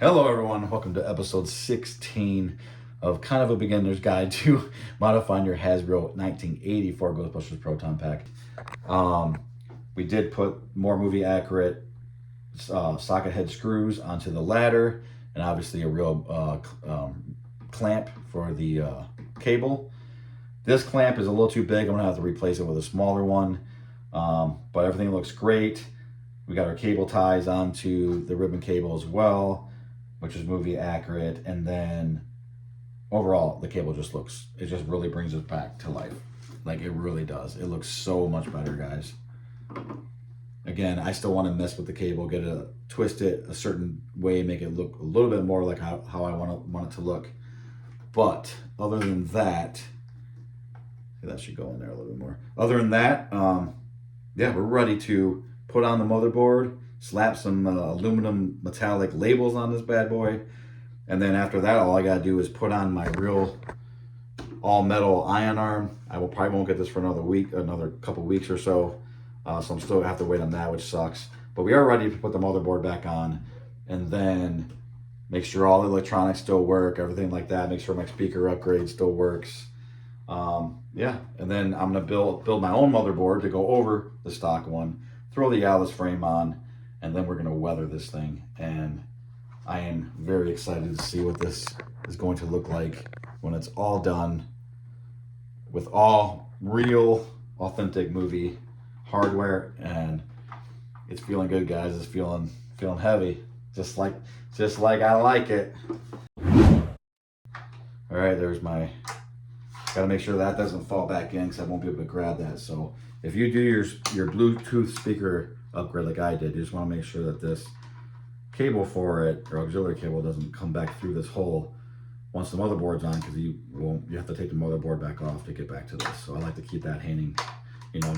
Hello everyone, welcome to episode 16 of kind of a beginner's guide to modifying your Hasbro 1984 Ghostbusters Proton pack. We did put more movie accurate socket head screws onto the ladder, and obviously a real clamp for the cable. This clamp is a little too big. I'm gonna have to replace it with a smaller one, but everything looks great. We got our cable ties onto the ribbon cable as well, which is movie accurate, and then overall the cable just really brings it back to life. Like, it really does. It looks so much better, guys. Again, I still want to mess with the cable, twist it a certain way, make it look a little bit more like how I want it to look. But other than that, that should go in there a little bit more. Other than that, yeah, we're ready to put on the motherboard, slap some aluminum metallic labels on this bad boy, and then after that, all I gotta do is put on my real all metal ion arm. I probably won't get this for another couple weeks or so, so I'm still gonna have to wait on that, which sucks. But we are ready to put the motherboard back on, and then make sure all the electronics still work, everything like that. Make sure my speaker upgrade still works. Yeah, and then I'm gonna build my own motherboard to go over the stock one, throw the Alice frame on, and then we're gonna weather this thing. And I am very excited to see what this is going to look like when it's all done with all real, authentic movie hardware. And it's feeling good, guys. It's feeling heavy, just like I like it. All right, there's my. Got to make sure that doesn't fall back in, because I won't be able to grab that. So if you do your Bluetooth speaker upgrade like I did, you just want to make sure that this cable for it, or auxiliary cable, doesn't come back through this hole once the motherboard's on, because you have to take the motherboard back off to get back to this. So I like to keep that hanging,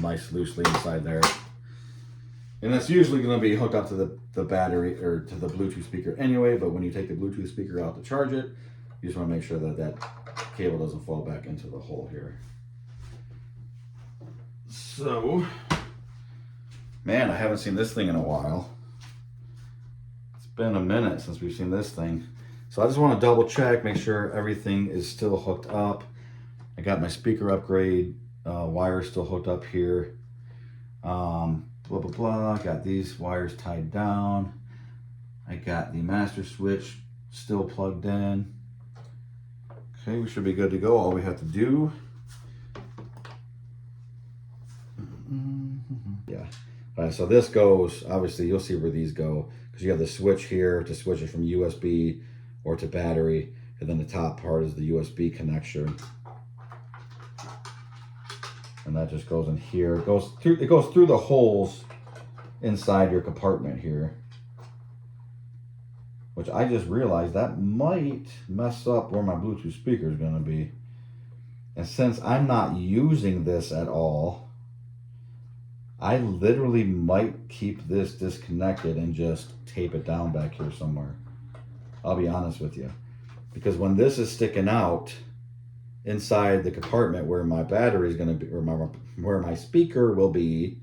nice loosely inside there. And that's usually going to be hooked up to the battery or to the Bluetooth speaker anyway, but when you take the Bluetooth speaker out to charge it, you just want to make sure that cable doesn't fall back into the hole here. So, man, I haven't seen this thing in a while. It's been a minute since we've seen this thing. So I just want to double check, make sure everything is still hooked up. I got my speaker upgrade wire still hooked up here. Blah, blah, blah. Got these wires tied down. I got the master switch still plugged in. Okay, we should be good to go. All we have to do, yeah. All right, so this goes, obviously you'll see where these go, because you have the switch here to switch it from USB or to battery, and then the top part is the USB connection. And that just goes in here. It goes through the holes inside your compartment here, which I just realized that might mess up where my Bluetooth speaker is going to be. And since I'm not using this at all, I literally might keep this disconnected and just tape it down back here somewhere. I'll be honest with you. Because when this is sticking out inside the compartment where my battery is going to be, or where my speaker will be,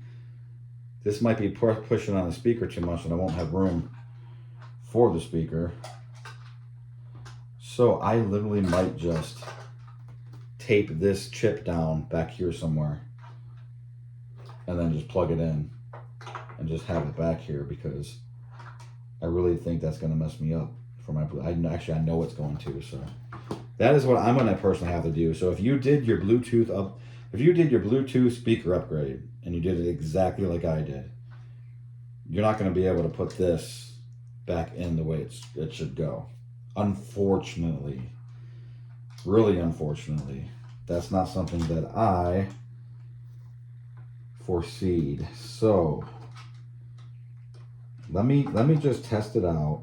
this might be pushing on the speaker too much, and I won't have room for the speaker. So I literally might just tape this chip down back here somewhere, and then just plug it in and just have it back here, because I really think that's going to mess me up for my, I know it's going to. So that is what I'm going to personally have to do. So if you did your Bluetooth speaker upgrade and you did it exactly like I did, you're not going to be able to put this back in the way it should go. Unfortunately, really unfortunately, that's not something that I foreseed. So let me just test it out.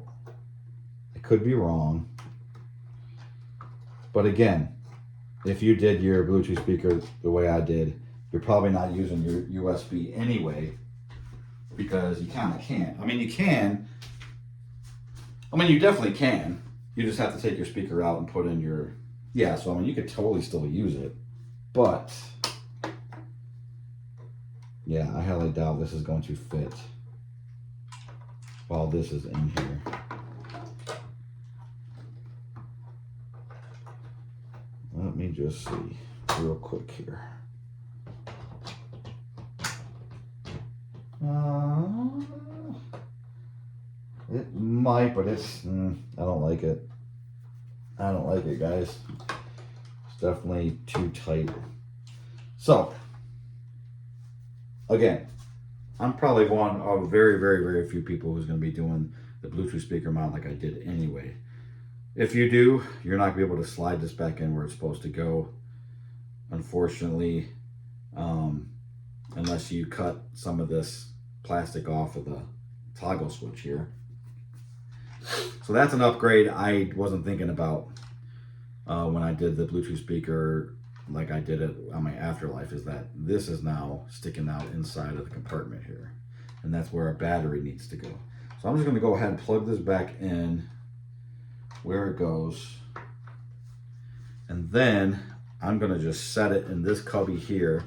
I could be wrong, but again, if you did your Bluetooth speaker the way I did, you're probably not using your USB anyway, because you kind of can't. I mean, you can. I mean, you definitely can. You just have to take your speaker out and put in your, yeah, so I mean, you could totally still use it. But, yeah, I highly doubt this is going to fit while this is in here. let me just see real quick here. It might, but it's, I don't like it. I don't like it, guys. It's definitely too tight. So, again, I'm probably one of very, very, very few people who's going to be doing the Bluetooth speaker mount like I did anyway. If you do, you're not going to be able to slide this back in where it's supposed to go, unfortunately, unless you cut some of this plastic off of the toggle switch here. So that's an upgrade I wasn't thinking about when I did the Bluetooth speaker like I did it on my Afterlife, is that this is now sticking out inside of the compartment here. And that's where a battery needs to go. So I'm just going to go ahead and plug this back in where it goes. And then I'm going to just set it in this cubby here.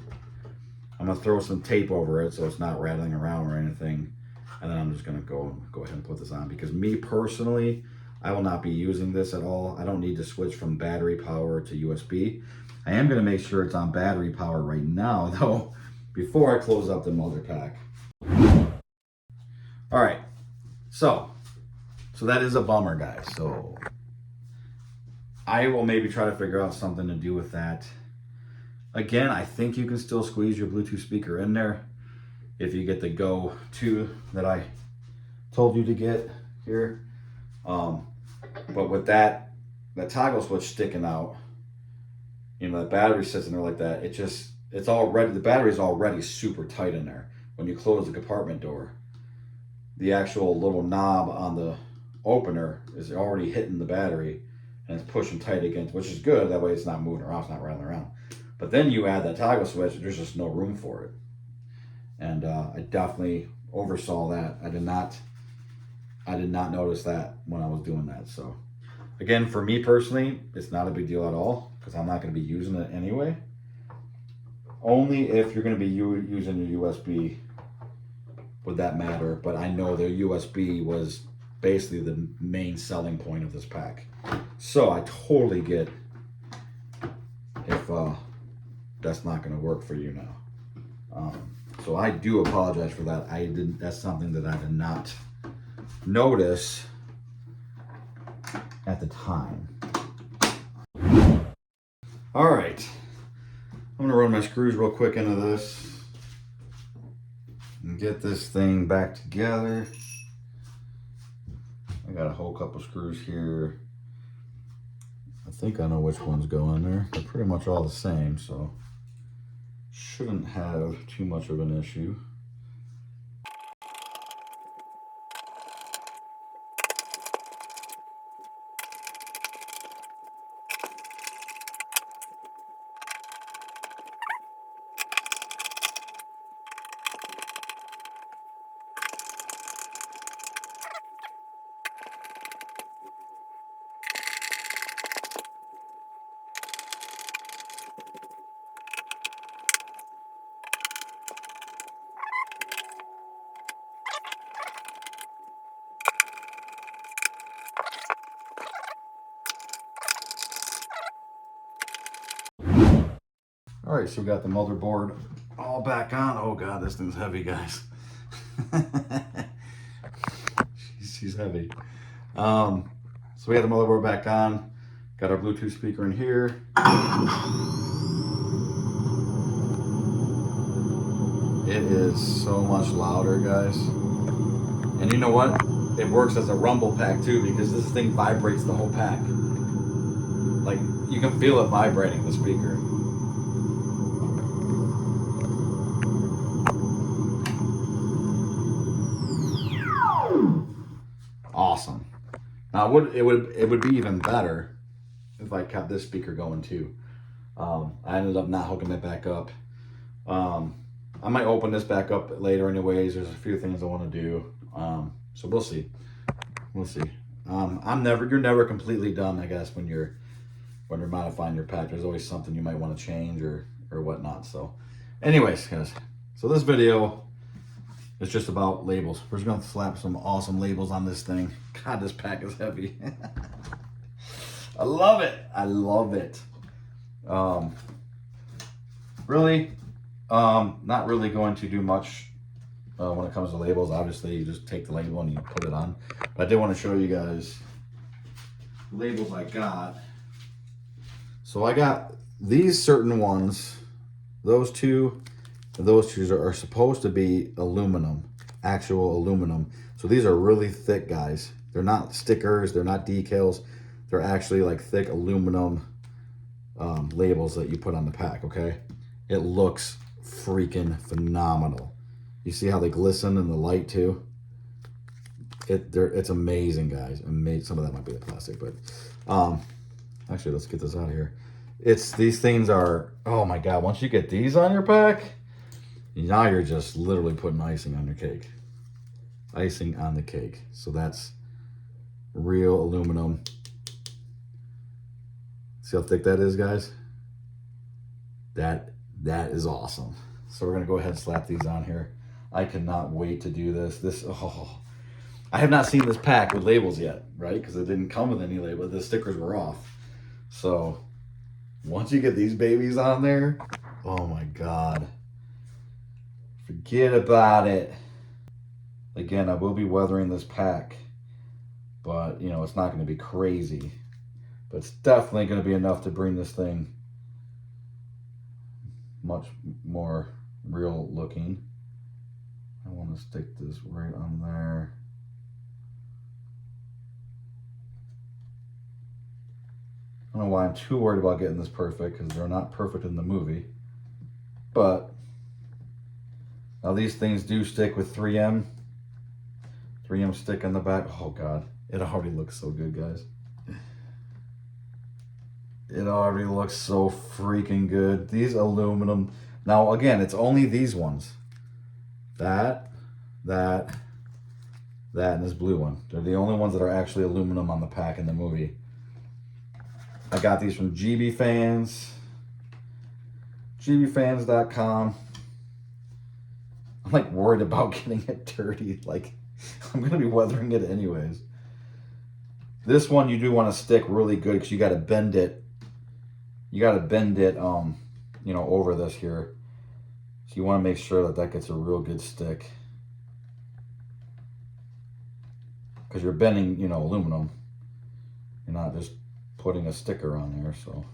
I'm going to throw some tape over it so it's not rattling around or anything. And then I'm just going to go ahead and put this on, because me personally, I will not be using this at all. I don't need to switch from battery power to USB. I am going to make sure it's on battery power right now, though, before I close up the motor pack. All right, so that is a bummer, guys. So I will maybe try to figure out something to do with that. Again, I think you can still squeeze your Bluetooth speaker in there if you get the Go 2 that I told you to get here. But with that toggle switch sticking out, you know, the battery sits in there like that, the battery is already super tight in there. When you close the compartment door, the actual little knob on the opener is already hitting the battery and it's pushing tight against, which is good. That way it's not moving around, it's not rattling around. But then you add that toggle switch, there's just no room for it. And I definitely oversaw that. I did not notice that when I was doing that. So again, for me personally, it's not a big deal at all, because I'm not going to be using it anyway. Only if you're going to be using your USB would that matter. But I know the USB was basically the main selling point of this pack. So I totally get if that's not going to work for you now. So I do apologize for that. That's something that I did not notice at the time. All right, I'm gonna run my screws real quick into this and get this thing back together. I got a whole couple screws here. I think I know which ones go in there. They're pretty much all the same, so shouldn't have too much of an issue. All right, so we got the motherboard all back on. Oh God, this thing's heavy, guys. she's heavy. So we got the motherboard back on. Got our Bluetooth speaker in here. It is so much louder, guys. And you know what? It works as a rumble pack too, because this thing vibrates the whole pack. Like, you can feel it vibrating, the speaker. Awesome. Now it would be even better if I kept this speaker going too. I ended up not hooking it back up. I might open this back up later anyways. There's a few things I want to do. So we'll see. We'll see. You're never completely done, I guess, when you're modifying your pack. There's always something you might want to change or whatnot. So anyways, guys, so this video is just about labels. We're just gonna slap some awesome labels on this thing. God, this pack is heavy. I love it. I love it. Really, not really going to do much when it comes to labels. Obviously, you just take the label and you put it on. But I did want to show you guys the labels I got. So I got these certain ones. Those two are supposed to be aluminum, actual aluminum. So these are really thick, guys. They're not stickers, they're not decals. They're actually like thick aluminum labels that you put on the pack, okay? It looks freaking phenomenal. You see how they glisten in the light too? It's amazing, guys. Some of that might be the plastic, but actually, let's get this out of here. These things are, oh my God, once you get these on your pack, now you're just literally putting icing on your cake. Icing on the cake. So that's real aluminum. See how thick that is, guys? That is awesome. So we're gonna go ahead and slap these on here. I cannot wait to do this. I have not seen this pack with labels yet, right? Because it didn't come with any label. The stickers were off. So once you get these babies on there, oh my God. Forget about it. Again, I will be weathering this pack, but you know, it's not going to be crazy. But it's definitely going to be enough to bring this thing much more real looking. I want to stick this right on there. I don't know why I'm too worried about getting this perfect, because they're not perfect in the movie. But now these things do stick with 3M. 3M stick on the back. Oh God, it already looks so good, guys. It already looks so freaking good. These aluminum. Now again, it's only these ones. That, and this blue one. They're the only ones that are actually aluminum on the pack in the movie. I got these from GB Fans. GBFans.com. I'm like worried about getting it dirty. Like, I'm going to be weathering it anyways. This one you do want to stick really good because you got to bend it. You got to bend it, you know, over this here. So you want to make sure that that gets a real good stick. Because you're bending, you know, aluminum. You're not just putting a sticker on there, so.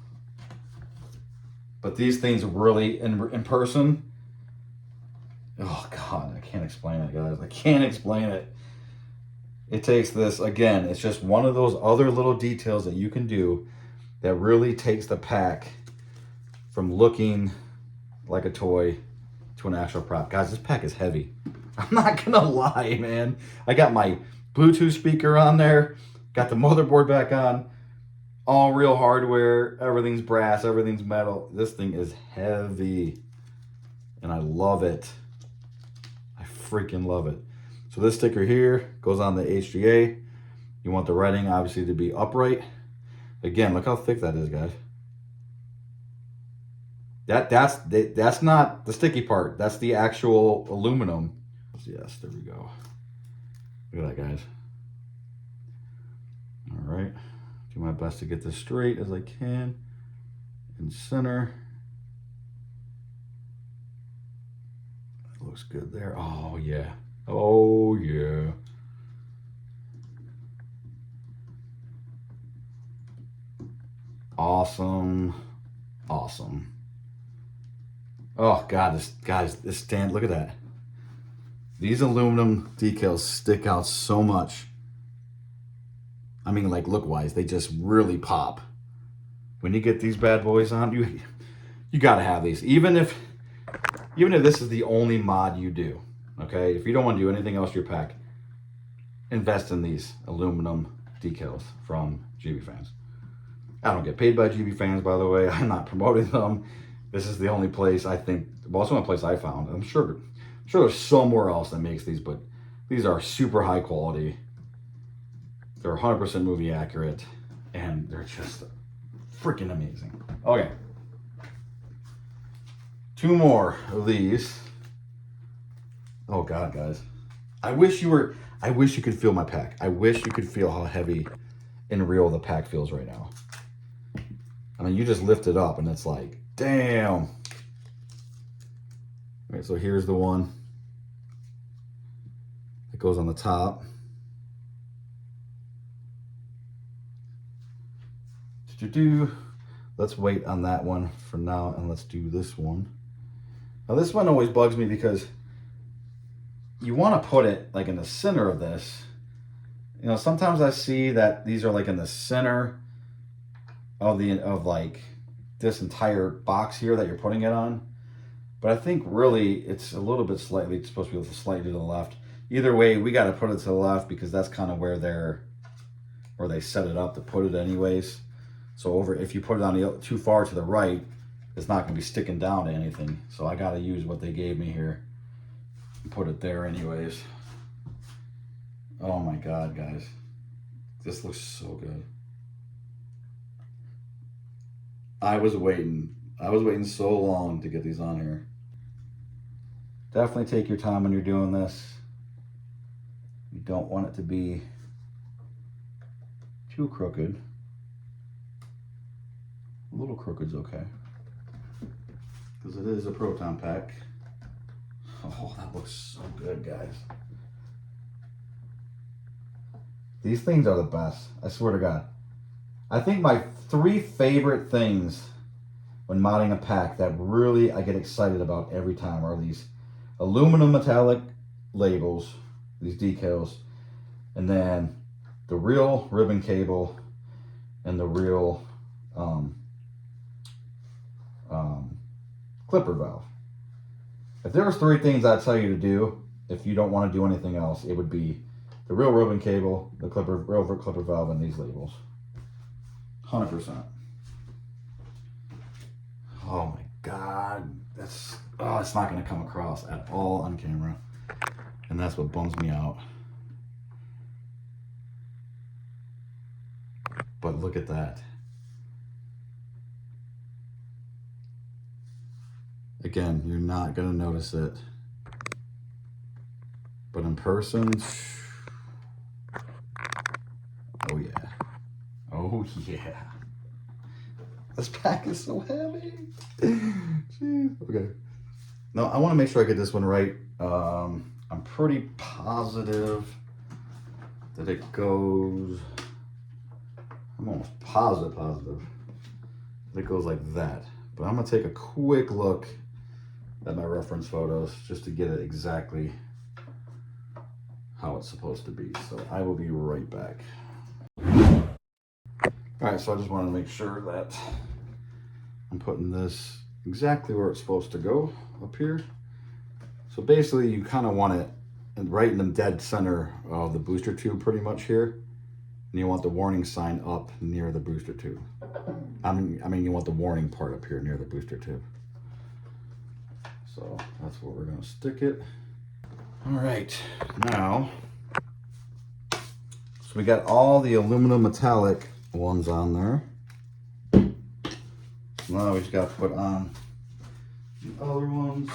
But these things really, in person, oh God, I can't explain it, guys. I can't explain it. It takes this, again, it's just one of those other little details that you can do that really takes the pack from looking like a toy to an actual prop. Guys, this pack is heavy. I'm not gonna lie, man. I got my Bluetooth speaker on there, got the motherboard back on, all real hardware, everything's brass, everything's metal. This thing is heavy, and I love it. I freaking love it. So this sticker here goes on the HGA. You want the writing obviously to be upright. Again, look how thick that is, guys. That's not the sticky part. That's the actual aluminum. Yes, there we go. Look at that, guys. All right. Do my best to get this straight as I can. In center. That looks good there. Oh, yeah. Oh, yeah. Awesome. Awesome. Oh, God, this stand, look at that. These aluminum decals stick out so much. I mean, like, look-wise, they just really pop. When you get these bad boys on, you got to have these. Even if this is the only mod you do, okay? If you don't want to do anything else to your pack, invest in these aluminum decals from GB Fans. I don't get paid by GB Fans, by the way. I'm not promoting them. This is the only place I think, well, it's the only place I found. I'm sure there's somewhere else that makes these, but these are super high quality. They're 100% movie accurate, and they're just freaking amazing. Okay. 2 more of these. Oh God, guys. I wish you could feel my pack. I wish you could feel how heavy and real the pack feels right now. I mean, you just lift it up and it's like, damn. Okay, so here's the one that goes on the top. Let's wait on that one for now, and let's do this one. Now this one always bugs me because you want to put it like in the center of this. You know, sometimes I see that these are like in the center of like this entire box here that you're putting it on. But I think really it's a little bit slightly, it's supposed to be slightly to the left. Either way, we got to put it to the left because that's kind of where they set it up to put it anyways. So if you put it on too far to the right, it's not going to be sticking down to anything. So I got to use what they gave me here and put it there anyways. Oh my God, guys. This looks so good. I was waiting so long to get these on here. Definitely take your time when you're doing this. You don't want it to be too crooked. A little crooked's okay, because it is a Proton pack. Oh, that looks so good, guys. These things are the best, I swear to God. I think my 3 favorite things when modding a pack that really I get excited about every time are these aluminum metallic labels, these decals, and then the real ribbon cable and the real clipper valve. If there was 3 things I'd tell you to do if you don't want to do anything else, it would be the real ribbon cable, the real clipper valve, and these labels. 100%. Oh my God, it's not going to come across at all on camera, and that's what bums me out. But look at that. Again, you're not going to notice it. But in person, oh yeah. Oh yeah. This pack is so heavy. Jeez. Okay. No, I want to make sure I get this one right. I'm pretty positive that it goes, I'm almost positive that it goes like that. But I'm going to take a quick look at my reference photos just to get it exactly how it's supposed to be. So I will be right back. All right, so I just wanted to make sure that I'm putting this exactly where it's supposed to go up here. So basically you kind of want it right in the dead center of the booster tube pretty much here. And you want the warning sign up near the booster tube. I mean you want the warning part up here near the booster tube. So that's where we're going to stick it. All right, now, so we got all the aluminum metallic ones on there. Now we just got to put on the other ones.